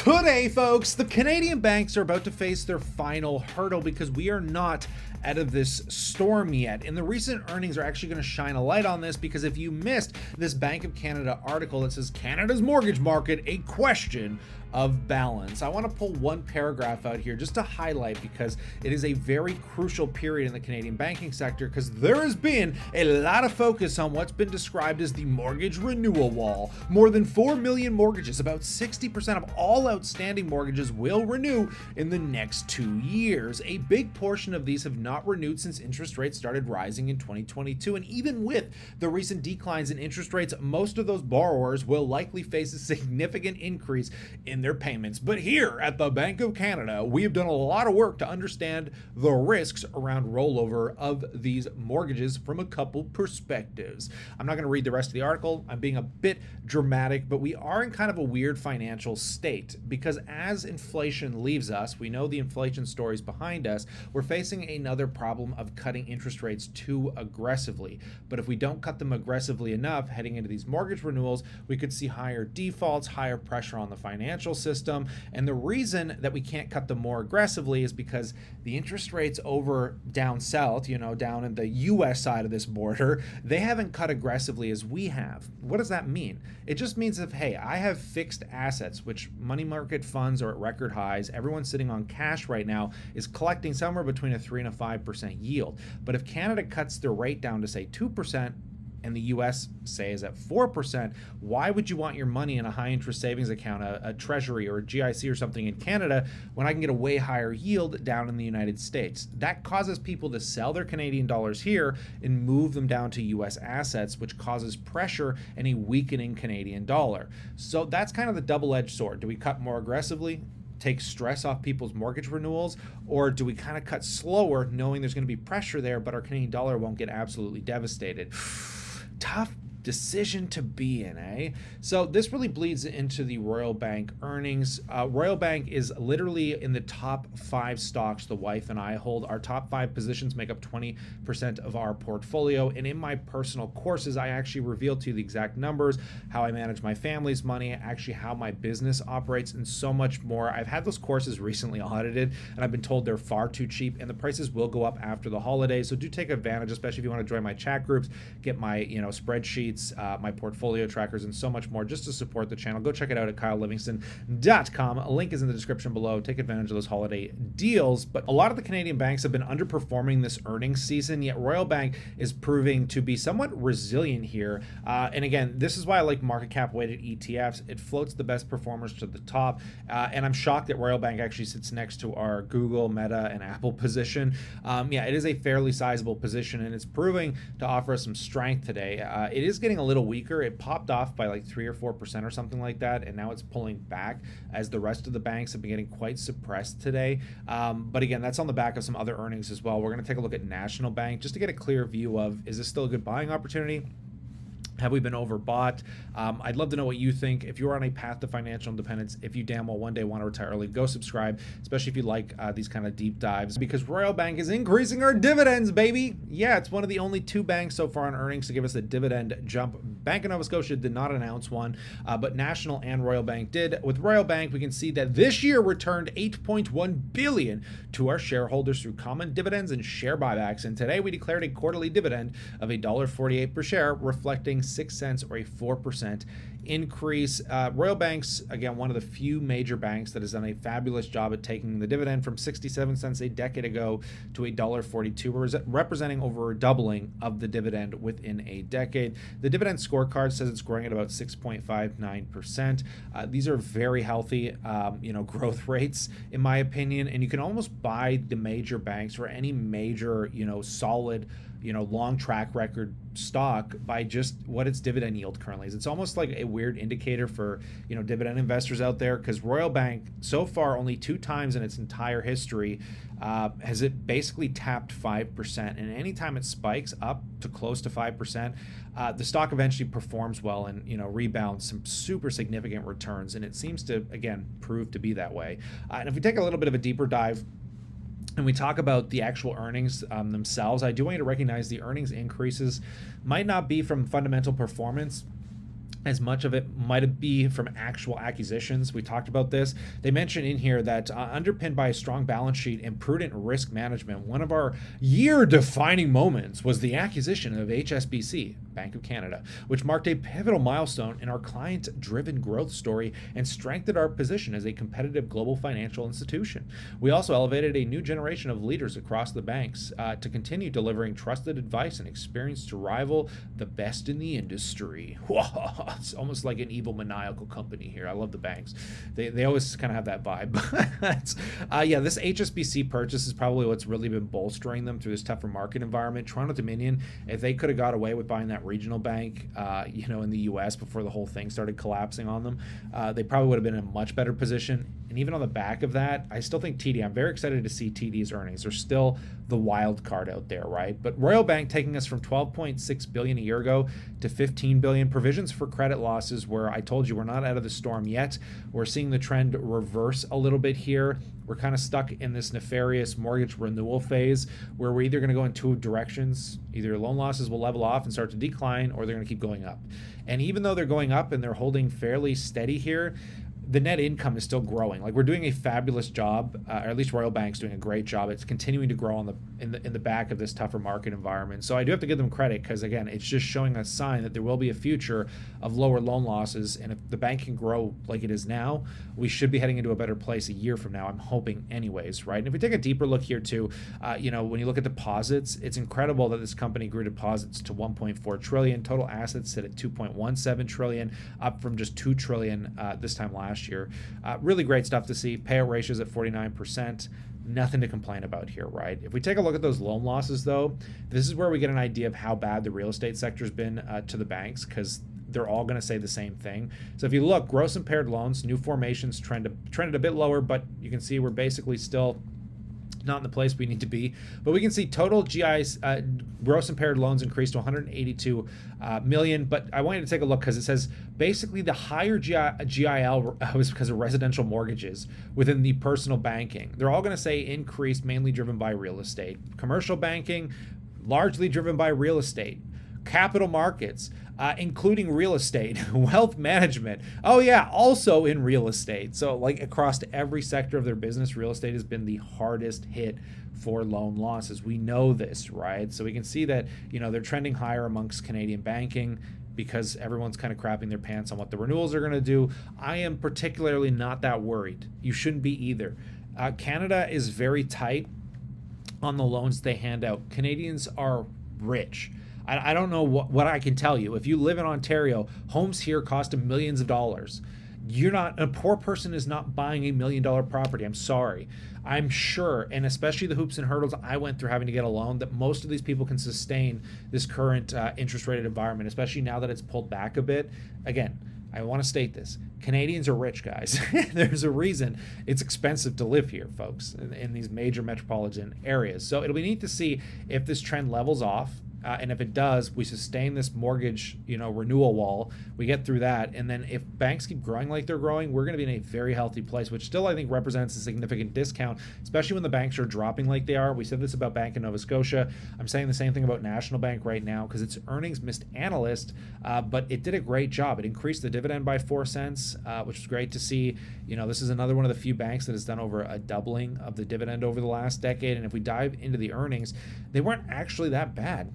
Today, folks, the Canadian banks are about to face their final hurdle because we are not out of this storm yet. And the recent earnings are actually going to shine a light on this, because if you missed this Bank of Canada article that says Canada's mortgage market, a question of balance, I want to pull one paragraph out here just to highlight, because it is a very crucial period in the Canadian banking sector, because there has been a lot of focus on what's been described as the mortgage renewal wall. More than 4 million mortgages, about 60% of all outstanding mortgages, will renew in the next 2 years. A big portion of these have not renewed since interest rates started rising in 2022, and even with the recent declines in interest rates, most of those borrowers will likely face a significant increase in their payments. But here at the Bank of Canada, we have done a lot of work to understand the risks around rollover of these mortgages from a couple perspectives. I'm not going to read the rest of the article. I'm being a bit dramatic, but we are in kind of a weird financial state, because as inflation leaves us, we know the inflation stories behind us, we're facing another problem of cutting interest rates too aggressively. But if we don't cut them aggressively enough heading into these mortgage renewals, we could see higher defaults, higher pressure on the financial system. And the reason that we can't cut them more aggressively is because the interest rates over down south, down in the US side of this border, they haven't cut aggressively as we have. What does that mean? It just means if, hey, I have fixed assets, which money market funds are at record highs, everyone sitting on cash right now is collecting somewhere between a 3 and a 5% yield. But if Canada cuts their rate down to say 2%, and the US, say, is at 4%, why would you want your money in a high interest savings account, a treasury or a GIC or something in Canada, when I can get a way higher yield down in the United States? That causes people to sell their Canadian dollars here and move them down to US assets, which causes pressure and a weakening Canadian dollar. So that's kind of the double-edged sword. Do we cut more aggressively, take stress off people's mortgage renewals, or do we kind of cut slower, knowing there's going to be pressure there, but our Canadian dollar won't get absolutely devastated? Tough decision to be in, eh? So this really bleeds into the Royal Bank earnings. Royal Bank is literally in the top 5 stocks the wife and I hold. Our top 5 positions make up 20% of our portfolio. And in my personal courses, I actually reveal to you the exact numbers, how I manage my family's money, actually how my business operates, and so much more. I've had those courses recently audited, and I've been told they're far too cheap, and the prices will go up after the holidays. So do take advantage, especially if you want to join my chat groups, get my spreadsheets, my portfolio trackers, and so much more, just to support the channel. Go check it out at kylelivingston.com. A link is in the description below. Take advantage of those holiday deals. But a lot of the Canadian banks have been underperforming this earnings season, yet Royal Bank is proving to be somewhat resilient here. And again, this is why I like market cap weighted ETFs. It floats the best performers to the top. And I'm shocked that Royal Bank actually sits next to our Google, Meta, and Apple position. It is a fairly sizable position, and it's proving to offer us some strength today. It is getting a little weaker. It popped off by like 3 or 4% or something like that, and now it's pulling back as the rest of the banks have been getting quite suppressed today. But again, that's on the back of some other earnings as well. We're going to take a look at National Bank just to get a clear view of, is this still a good buying opportunity? Have we been overbought? I'd love to know what you think. If you're on a path to financial independence, if you damn well one day want to retire early, go subscribe, especially if you like these kind of deep dives, because Royal Bank is increasing our dividends, baby. Yeah, it's one of the only 2 banks so far on earnings to give us a dividend jump. Bank of Nova Scotia did not announce one, but National and Royal Bank did. With Royal Bank, we can see that this year returned $8.1 billion to our shareholders through common dividends and share buybacks. And today we declared a quarterly dividend of $1.48 per share, reflecting 6 cents or a 4% increase. Royal Bank's, again, one of the few major banks that has done a fabulous job at taking the dividend from 67 cents a decade ago to $1.42, representing over a doubling of the dividend within a decade. The dividend scorecard says it's growing at about 6.59%. These are very healthy, growth rates, in my opinion, and you can almost buy the major banks or any major, solid, long track record stock by just what its dividend yield currently is. It's almost like a weird indicator for, dividend investors out there, because Royal Bank so far only 2 times in its entire history has it basically tapped 5%. And anytime it spikes up to close to 5%, the stock eventually performs well and, rebounds some super significant returns. And it seems to, again, prove to be that way. And if we take a little bit of a deeper dive and we talk about the actual earnings themselves, I do want you to recognize the earnings increases might not be from fundamental performance. as much of it might be from actual acquisitions. We talked about this. They mentioned in here that underpinned by a strong balance sheet and prudent risk management, one of our year-defining moments was the acquisition of HSBC, Bank of Canada, which marked a pivotal milestone in our client-driven growth story and strengthened our position as a competitive global financial institution. We also elevated a new generation of leaders across the banks to continue delivering trusted advice and experience to rival the best in the industry. It's almost like an evil maniacal company here. I love the banks. They always kind of have that vibe. Yeah, this HSBC purchase is probably what's really been bolstering them through this tougher market environment. Toronto Dominion, if they could have got away with buying that regional bank, in the U.S. before the whole thing started collapsing on them, they probably would have been in a much better position. And even on the back of that, I still think TD, I'm very excited to see TD's earnings. They're still the wild card out there, right? But Royal Bank taking us from 12.6 billion a year ago to 15 billion. Provisions for credit losses, where I told you we're not out of the storm yet. We're seeing the trend reverse a little bit here. We're kind of stuck in this nefarious mortgage renewal phase where we're either going to go in two directions. Either loan losses will level off and start to decline, or they're going to keep going up. And even though they're going up and they're holding fairly steady here, the net income is still growing. Like, we're doing a fabulous job, or at least Royal Bank's doing a great job. It's continuing to grow in the back of this tougher market environment. So I do have to give them credit, because again, it's just showing a sign that there will be a future of lower loan losses. And if the bank can grow like it is now, we should be heading into a better place a year from now. I'm hoping, anyways, right? And if we take a deeper look here too, when you look at deposits, it's incredible that this company grew deposits to 1.4 trillion. Total assets sit at 2.17 trillion, up from just 2 trillion this time last year. Really great stuff to see. Payout ratios at 49%. Nothing to complain about here, right? If we take a look at those loan losses, though, this is where we get an idea of how bad the real estate sector's been to the banks, because they're all going to say the same thing. So if you look, gross impaired loans, new formations trended a bit lower, but you can see we're basically still not in the place we need to be. But we can see total gross impaired loans increased to 182 million. But I want you to take a look, because it says basically the higher GIL was because of residential mortgages within the personal banking. They're all going to say increased, mainly driven by real estate. Commercial banking, largely driven by real estate. Capital markets, including real estate. Wealth management, oh yeah, also in real estate. So like across every sector of their business, real estate has been the hardest hit for loan losses. We know this, right? So we can see that they're trending higher amongst Canadian banking, because everyone's kind of crapping their pants on what the renewals are going to do. I am particularly not that worried. You shouldn't be either. Canada is very tight on the loans they hand out. Canadians are rich. I don't know what I can tell you. If you live in Ontario, homes here cost millions of dollars. A poor person is not buying $1 million property. I'm sorry. I'm sure, and especially the hoops and hurdles I went through having to get a loan, that most of these people can sustain this current interest rate environment, especially now that it's pulled back a bit. Again, I want to state this. Canadians are rich, guys. There's a reason it's expensive to live here, folks, in these major metropolitan areas. So it'll be neat to see if this trend levels off. And if it does, we sustain this mortgage, renewal wall. We get through that, and then if banks keep growing like they're growing, we're going to be in a very healthy place, which still I think represents a significant discount, especially when the banks are dropping like they are. We said this about Bank of Nova Scotia. I'm saying the same thing about National Bank right now, because its earnings missed analyst, but it did a great job. It increased the dividend by 4 cents, which was great to see. This is another one of the few banks that has done over a doubling of the dividend over the last decade. And if we dive into the earnings, they weren't actually that bad.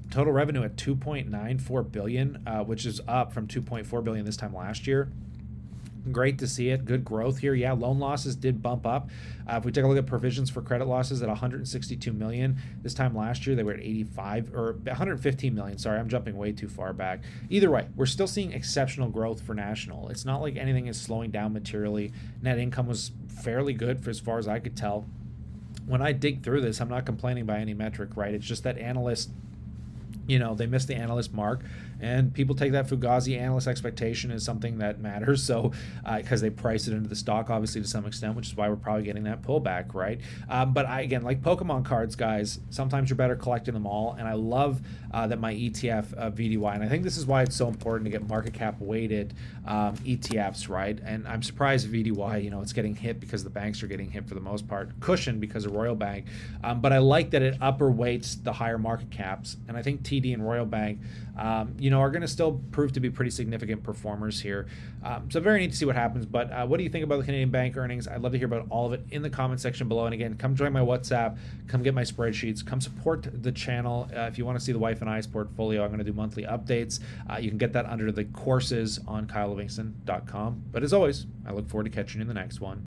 Total revenue at 2.94 billion, which is up from 2.4 billion this time last year. Great to see it. Good growth here. Yeah, loan losses did bump up. If we take a look at provisions for credit losses at 162 million, this time last year they were at 115 million. Sorry, I'm jumping way too far back. Either way, we're still seeing exceptional growth for National. It's not like anything is slowing down materially. Net income was fairly good for as far as I could tell. When I dig through this, I'm not complaining by any metric, right? It's just that analysts, they missed the analyst mark, and people take that Fugazi analyst expectation as something that matters. So, because they price it into the stock, obviously, to some extent, which is why we're probably getting that pullback, right? But again, like Pokemon cards, guys, sometimes you're better collecting them all. And I love that my ETF, VDY, and I think this is why it's so important to get market cap weighted ETFs, right? And I'm surprised VDY, it's getting hit because the banks are getting hit for the most part, cushioned because of Royal Bank. But I like that it upper weights the higher market caps. And I think TD and Royal Bank are going to still prove to be pretty significant performers here. So very neat to see what happens. But what do you think about the Canadian bank earnings? I'd love to hear about all of it in the comment section below. And again, come join my WhatsApp, come get my spreadsheets, come support the channel. If you want to see the Wife and I's portfolio, I'm going to do monthly updates. You can get that under the courses on kylelivingston.com. But as always, I look forward to catching you in the next one.